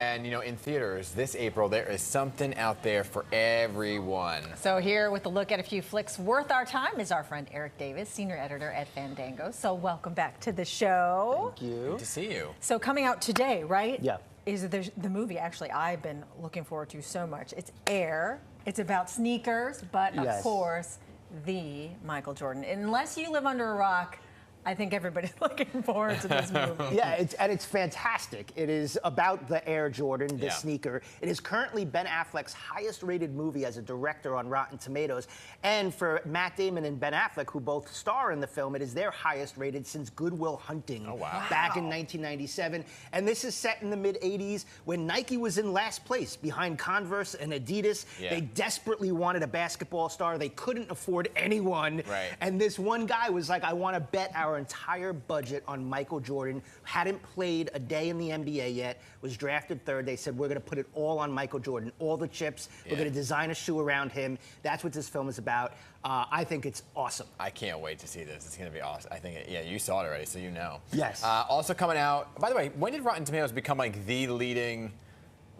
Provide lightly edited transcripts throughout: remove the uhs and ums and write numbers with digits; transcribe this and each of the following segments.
And, you know, in theaters this April, there is something out there for everyone. So here with a look at a few flicks worth our time is our friend Eric Davis, senior editor at Fandango. So welcome back to the show. Thank you. Good to see you. So coming out today, right? Yeah. Is the movie actually I've been looking forward to so much. It's Air. It's about sneakers, but of Yes. course, the Michael Jordan. Unless you live under a rock, I think everybody's looking forward to this movie. Yeah, it's fantastic. It is about the Air Jordan, the sneaker. It is currently Ben Affleck's highest-rated movie as a director on Rotten Tomatoes. And for Matt Damon and Ben Affleck, who both star in the film, it is their highest-rated since Good Will Hunting back in 1997. And this is set in the mid-'80s when Nike was in last place behind Converse and Adidas. Yeah. They desperately wanted a basketball star. They couldn't afford anyone. Right. And this one guy was like, I want to bet our entire budget on Michael Jordan. Hadn't played a day in the NBA yet, was drafted third. They said, we're going to put it all on Michael Jordan, all the chips. We're going to design a shoe around him. That's what this film is about. I think it's awesome. I can't wait to see this. It's going to be awesome. I think, yeah, you saw it already, so you know. Yes. Also coming out, by the way, when did Rotten Tomatoes become like the leading?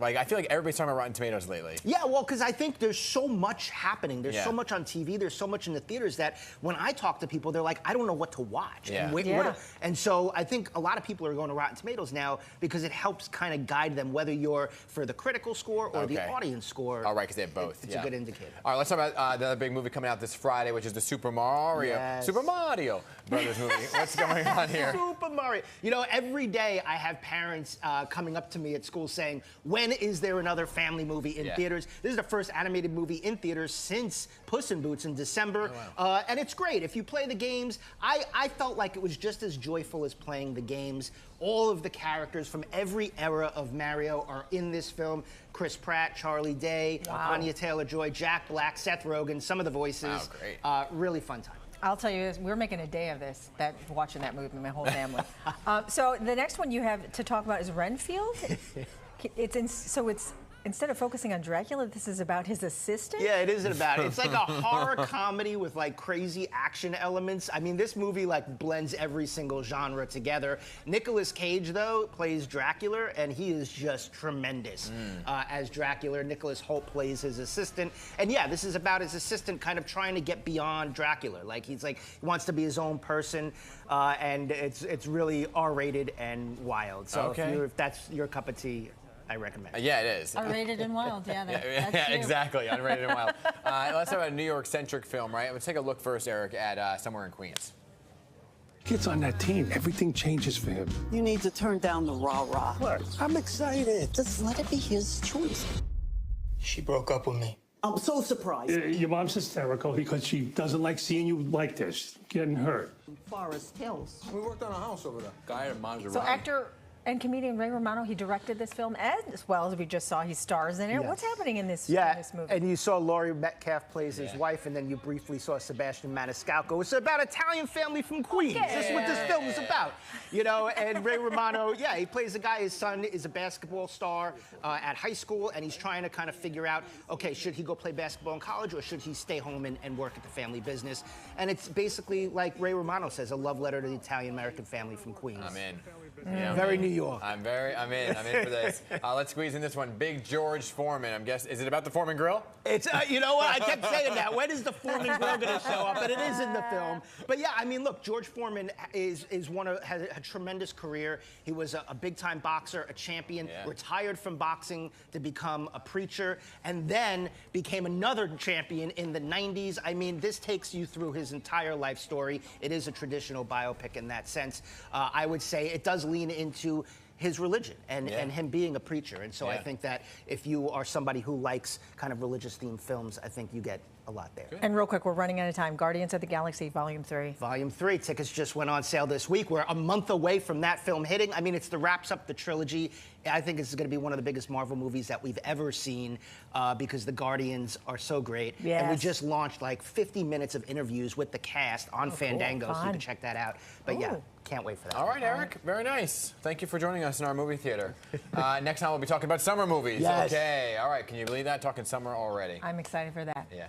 Like, I feel like everybody's talking about Rotten Tomatoes lately. Yeah, well, because I think there's so much happening. There's Yeah. so much on TV. There's so much in the theaters that when I talk to people, they're like, I don't know what to watch. Yeah. And so I think a lot of people are going to Rotten Tomatoes now because it helps kind of guide them whether you're for the critical score or the audience score. All right, because they have both. It's a good indicator. All right, let's talk about the other big movie coming out this Friday, which is the Super Mario Brothers movie. What's going on here? Super Mario. You know, every day I have parents coming up to me at school saying, when is there another family movie in theaters? This is the first animated movie in theaters since Puss in Boots in December. Oh, wow. And it's great. If you play the games, I felt like it was just as joyful as playing the games. All of the characters from every era of Mario are in this film. Chris Pratt, Charlie Day, Anya Taylor-Joy, Jack Black, Seth Rogen, some of the voices. Wow, great. Really fun time. I'll tell you this, we're making a day of this, watching that movie, my whole family. So the next one you have to talk about is Renfield. It's instead of focusing on Dracula, this is about his assistant? Yeah, it isn't about it. It's like a horror comedy with like crazy action elements. I mean, this movie like blends every single genre together. Nicolas Cage, though, plays Dracula, and he is just tremendous as Dracula. Nicholas Hoult plays his assistant. And yeah, this is about his assistant kind of trying to get beyond Dracula. Like, he wants to be his own person, and it's really R-rated and wild. So if that's your cup of tea, I recommend it. Yeah, it is. Unrated and wild, that's yeah, exactly. Unrated and wild. Let's talk about a New York-centric film, right? Let's take a look first, Eric, at Somewhere in Queens. Gets on that team, everything changes for him. You need to turn down the rah-rah. Look, I'm excited. Just let it be his choice. She broke up with me. I'm so surprised. Your mom's hysterical because she doesn't like seeing you like this, getting hurt. Forest Hills. We worked on a house over there. Guy at Maserati. So actor and comedian Ray Romano, he directed this film, as well as we just saw, he stars in it. Yes. What's happening in this movie? And you saw Laurie Metcalf plays his wife, and then you briefly saw Sebastian Maniscalco. It's about Italian family from Queens. That's what this film is about. You know, and Ray Romano, he plays a guy, his son is a basketball star at high school, and he's trying to kind of figure out, okay, should he go play basketball in college, or should he stay home and work at the family business? And it's basically, like Ray Romano says, a love letter to the Italian-American family from Queens. I'm in. Very New York. I'm in for this. Let's squeeze in this one. Big George Foreman. Is it about the Foreman Grill? It's, you know what, I kept saying that. When is the Foreman Grill going to show up? But it is in the film. But yeah, I mean, look, George Foreman has a tremendous career. He was a big-time boxer, a champion, retired from boxing to become a preacher, and then became another champion in the 90s. I mean, this takes you through his entire life story. It is a traditional biopic in that sense. I would say it does lean into his religion and him being a preacher. And so I think that if you are somebody who likes kind of religious-themed films, I think you get a lot there. And real quick, we're running out of time. Guardians of the Galaxy, Volume 3. Volume 3. Tickets just went on sale this week. We're a month away from that film hitting. I mean, wraps up the trilogy. I think this is going to be one of the biggest Marvel movies that we've ever seen because the Guardians are so great. Yes. And we just launched like 50 minutes of interviews with the cast on Fandango, so you can check that out. But yeah, can't wait for that. All right, Eric. Very nice. Thank you for joining us in our movie theater. Next time we'll be talking about summer movies. Yes. Okay. All right. Can you believe that? Talking summer already. I'm excited for that. Yeah.